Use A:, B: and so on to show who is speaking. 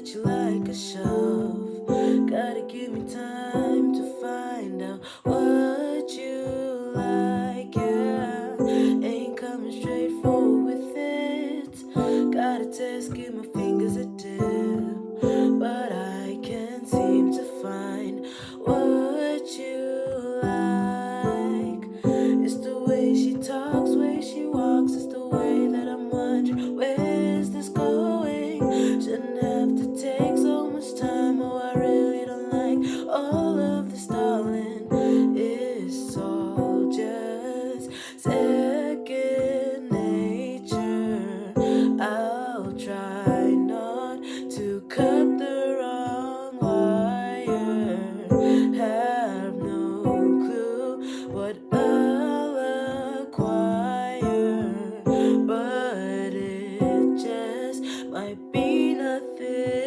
A: treat you like a shove. Gotta give me time to find out what you like, yeah. Ain't coming straight forward with it. Gotta test, give my fingers a dip. But I can't seem to find what you like. It's the way she talks, way she walks. It's the way that I'm wondering, where's this going? Shouldn't have to take so much time. Oh, I really don't like all of this, darling. It's all just second nature. I'll try not to cut the wrong wire. Have no clue what I'll acquire, but it just might be nothing.